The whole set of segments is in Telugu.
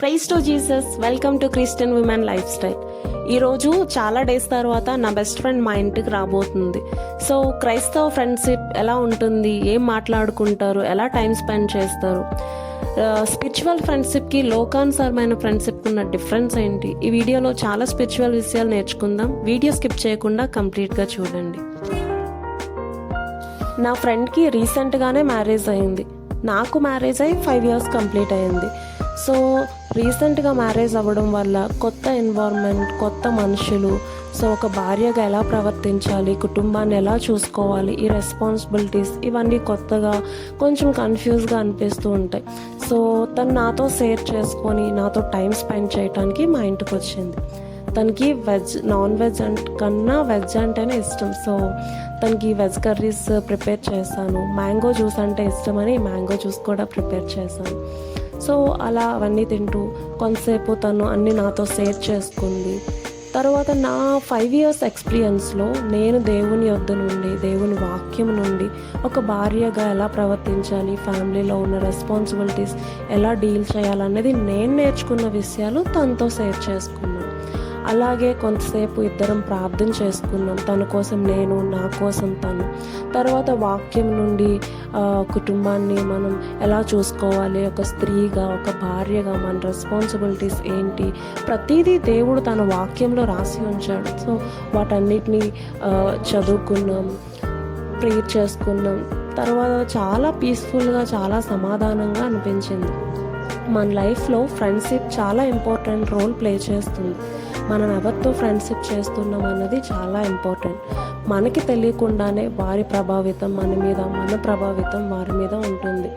Praise to Jesus. Welcome to Christian women lifestyle. ఈరోజు చాలా డేస్ తర్వాత నా బెస్ట్ ఫ్రెండ్ మా ఇంటికి రాబోతుంది. సో క్రైస్తవ ఫ్రెండ్షిప్ ఎలా ఉంటుంది, ఏం మాట్లాడుకుంటారు, ఎలా టైం స్పెండ్ చేస్తారు, స్పిరిచువల్ ఫ్రెండ్షిప్కి లోకానుసారమైన ఫ్రెండ్షిప్కి ఉన్న డిఫరెన్స్ ఏంటి, ఈ వీడియోలో చాలా స్పిరిచువల్ విషయాలు నేర్చుకుందాం. వీడియో స్కిప్ చేయకుండా కంప్లీట్గా చూడండి. నా ఫ్రెండ్కి రీసెంట్గానే మ్యారేజ్ అయింది. నాకు మ్యారేజ్ అయ్యి 5 years కంప్లీట్ అయింది. సో రీసెంట్గా మ్యారేజ్ అవ్వడం వల్ల కొత్త ఎన్వైర్న్మెంట్, కొత్త మనుషులు, సో ఒక భార్యగా ఎలా ప్రవర్తించాలి, కుటుంబాన్ని ఎలా చూసుకోవాలి, ఈ రెస్పాన్సిబిలిటీస్ ఇవన్నీ కొత్తగా కొంచెం కన్ఫ్యూజ్గా అనిపిస్తూ ఉంటాయి. సో తను నాతో షేర్ చేసుకొని నాతో టైం స్పెండ్ చేయడానికి మా ఇంటికి వచ్చింది. తనకి నాన్ వెజ్ కన్నా వెజ్ అంటేనే ఇష్టం. సో తనకి వెజ్ కర్రీస్ ప్రిపేర్ చేశాను. మ్యాంగో జ్యూస్ అంటే ఇష్టమని మ్యాంగో జ్యూస్ కూడా ప్రిపేర్ చేశాను. సో అలా అవన్నీ తింటూ కొంతసేపు తను అన్నీ నాతో షేర్ చేసుకుంది. తర్వాత నా 5 years ఎక్స్పీరియన్స్లో నేను దేవుని యొద్ద నుండి, దేవుని వాక్యం నుండి ఒక భార్యగా ఎలా ప్రవర్తించాలి, ఫ్యామిలీలో ఉన్న రెస్పాన్సిబిలిటీస్ ఎలా డీల్ చేయాలనేది నేను నేర్చుకున్న విషయాలు తనతో షేర్ చేసుకున్నాను. అలాగే కొంతసేపు ఇద్దరం ప్రార్థన చేసుకున్నాం, తన కోసం నేను, నా కోసం తను. తర్వాత వాక్యం నుండి కుటుంబాన్ని మనం ఎలా చూసుకోవాలి, ఒక స్త్రీగా, ఒక భార్యగా మన రెస్పాన్సిబిలిటీస్ ఏంటి, ప్రతిదీ దేవుడు తన వాక్యంలో రాసి ఉంచాడు. సో వాటన్నిటినీ చదువుకున్నాం, ప్రేయర్ చేసుకున్నాం. తర్వాత చాలా పీస్ఫుల్గా, చాలా సమాధానంగా అనిపించింది. మన లైఫ్లో ఫ్రెండ్షిప్ చాలా ఇంపార్టెంట్ రోల్ ప్లే చేస్తుంది. మనం ఎవరితో ఫ్రెండ్షిప్ చేస్తున్నాం అన్నది చాలా ఇంపార్టెంట్. మనకి తెలియకుండానే వారి ప్రభావితం మన మీద, మన ప్రభావితం వారి మీద ఉంటుంది.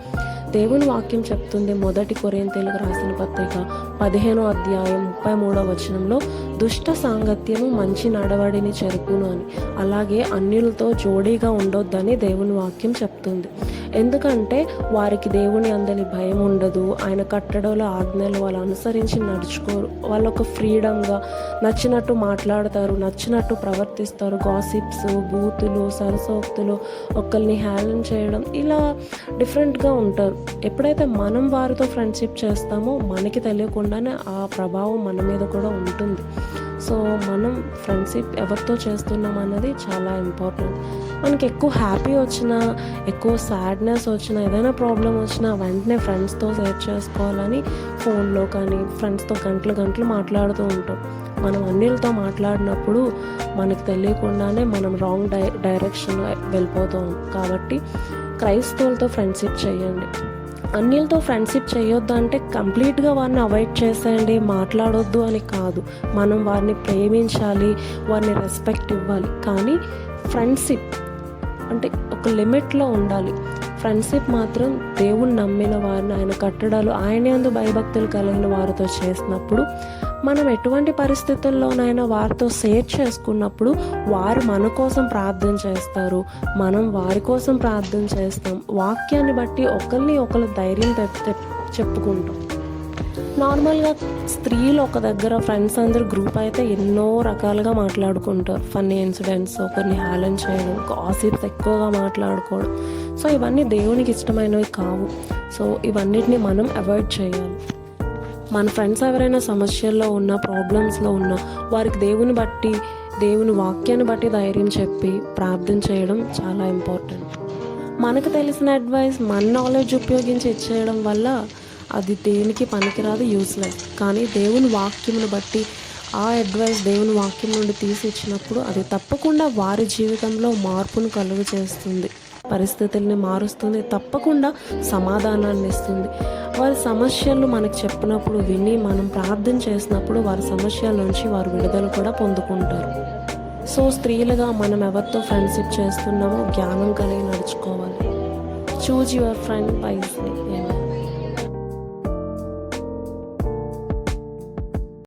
దేవుని వాక్యం చెప్తుంది, 1 కొరింథీయులకు రాసిన పత్రిక 15వ అధ్యాయం 33వ వచనంలో, దుష్ట సాంగత్యము మంచి నడవడిని చెరుపును అని. అలాగే అన్యులతో జోడీగా ఉండొద్దని దేవుని వాక్యం చెప్తుంది. ఎందుకంటే వారికి దేవుని అందరి భయం ఉండదు, ఆయన కట్టడలో ఆజ్ఞలు వాళ్ళు అనుసరించి నడుచుకోరు. వాళ్ళు ఒక ఫ్రీడమ్గా నచ్చినట్టు మాట్లాడతారు, నచ్చినట్టు ప్రవర్తిస్తారు. గాసిప్స్, బూతులు, సరసోక్తులు, ఒకరిని హేళన చేయడం, ఇలా డిఫరెంట్గా ఉంటారు. ఎప్పుడైతే మనం వారితో ఫ్రెండ్షిప్ చేస్తామో మనకి తెలియకుండానే ఆ ప్రభావం మన మీద కూడా ఉంటుంది. సో మనం ఫ్రెండ్షిప్ ఎవరితో చేస్తున్నాం అన్నది చాలా ఇంపార్టెంట్. మనకి ఎక్కువ హ్యాపీ వచ్చినా, ఎక్కువ సాడ్నెస్ వచ్చినా, ఏదైనా ప్రాబ్లం వచ్చినా వెంటనే ఫ్రెండ్స్తో షేర్ చేసుకోవాలని ఫోన్లో కానీ ఫ్రెండ్స్తో గంటలు మాట్లాడుతూ ఉంటాం. మనం అన్నిలతో మాట్లాడినప్పుడు మనకు తెలియకుండానే మనం రాంగ్ డైరెక్షన్లో వెళ్ళిపోతాం. కాబట్టి క్రైస్తవులతో ఫ్రెండ్షిప్ చేయండి. అన్యులతో ఫ్రెండ్షిప్ చేయొద్దు అంటే కంప్లీట్గా వారిని అవాయిడ్ చేసేయండి, మాట్లాడొద్దు అని కాదు. మనం వారిని ప్రేమించాలి, వారిని రెస్పెక్ట్ ఇవ్వాలి. కానీ ఫ్రెండ్షిప్ అంటే ఒక లిమిట్లో ఉండాలి. ఫ్రెండ్షిప్ మాత్రం దేవుని నమ్మిన వారిని, ఆయన కట్టడాలు, ఆయన యందు భయభక్తులు కలిగిన వారితో చేసినప్పుడు, మనం ఎటువంటి పరిస్థితుల్లోనైనా వారితో షేర్ చేసుకున్నప్పుడు వారు మన కోసం ప్రార్థన చేస్తారు, మనం వారి కోసం ప్రార్థన చేస్తాం. వాక్యాన్ని బట్టి ఒకరు ధైర్యం చెప్పుకుంటాం. నార్మల్గా స్త్రీలు ఒక దగ్గర ఫ్రెండ్స్ అందరూ గ్రూప్ అయితే ఎన్నో రకాలుగా మాట్లాడుకుంటారు. ఫన్నీ ఇన్సిడెంట్స్, ఒకరిని హేళన చేయడం, గాసిప్స్ ఎక్కువగా మాట్లాడుకోవడం. సో ఇవన్నీ దేవునికి ఇష్టమైనవి కావు. సో ఇవన్నిటిని మనం అవాయిడ్ చేయాలి. మన ఫ్రెండ్స్ ఎవరైనా సమస్యల్లో ఉన్నా, ప్రాబ్లమ్స్లో ఉన్నా, వారికి దేవుని వాక్యాన్ని బట్టి ధైర్యం చెప్పి ప్రార్థన చేయడం చాలా ఇంపార్టెంట్. మనకు తెలిసిన అడ్వైస్, మన నాలెడ్జ్ ఉపయోగించి ఇచ్చేయడం వల్ల అది దేనికి పనికిరాదు, యూస్లెస్. కానీ దేవుని వాక్యమును బట్టి ఆ అడ్వైస్ దేవుని వాక్యం నుండి తీసి ఇచ్చినప్పుడు అది తప్పకుండా వారి జీవితంలో మార్పును కలుగు చేస్తుంది, పరిస్థితుల్ని మారుస్తుంది, తప్పకుండా సమాధానాన్ని ఇస్తుంది. వారి సమస్యలు మనకు చెప్పినప్పుడు విని మనం ప్రార్థన చేసినప్పుడు వారి సమస్యల నుంచి వారు విడుదల కూడా పొందుకుంటారు. సో స్త్రీలుగా మనం ఎవరితో ఫ్రెండ్షిప్ చేస్తున్నామో జ్ఞానం కలిగి నడుచుకోవాలి. Choose your friend wisely.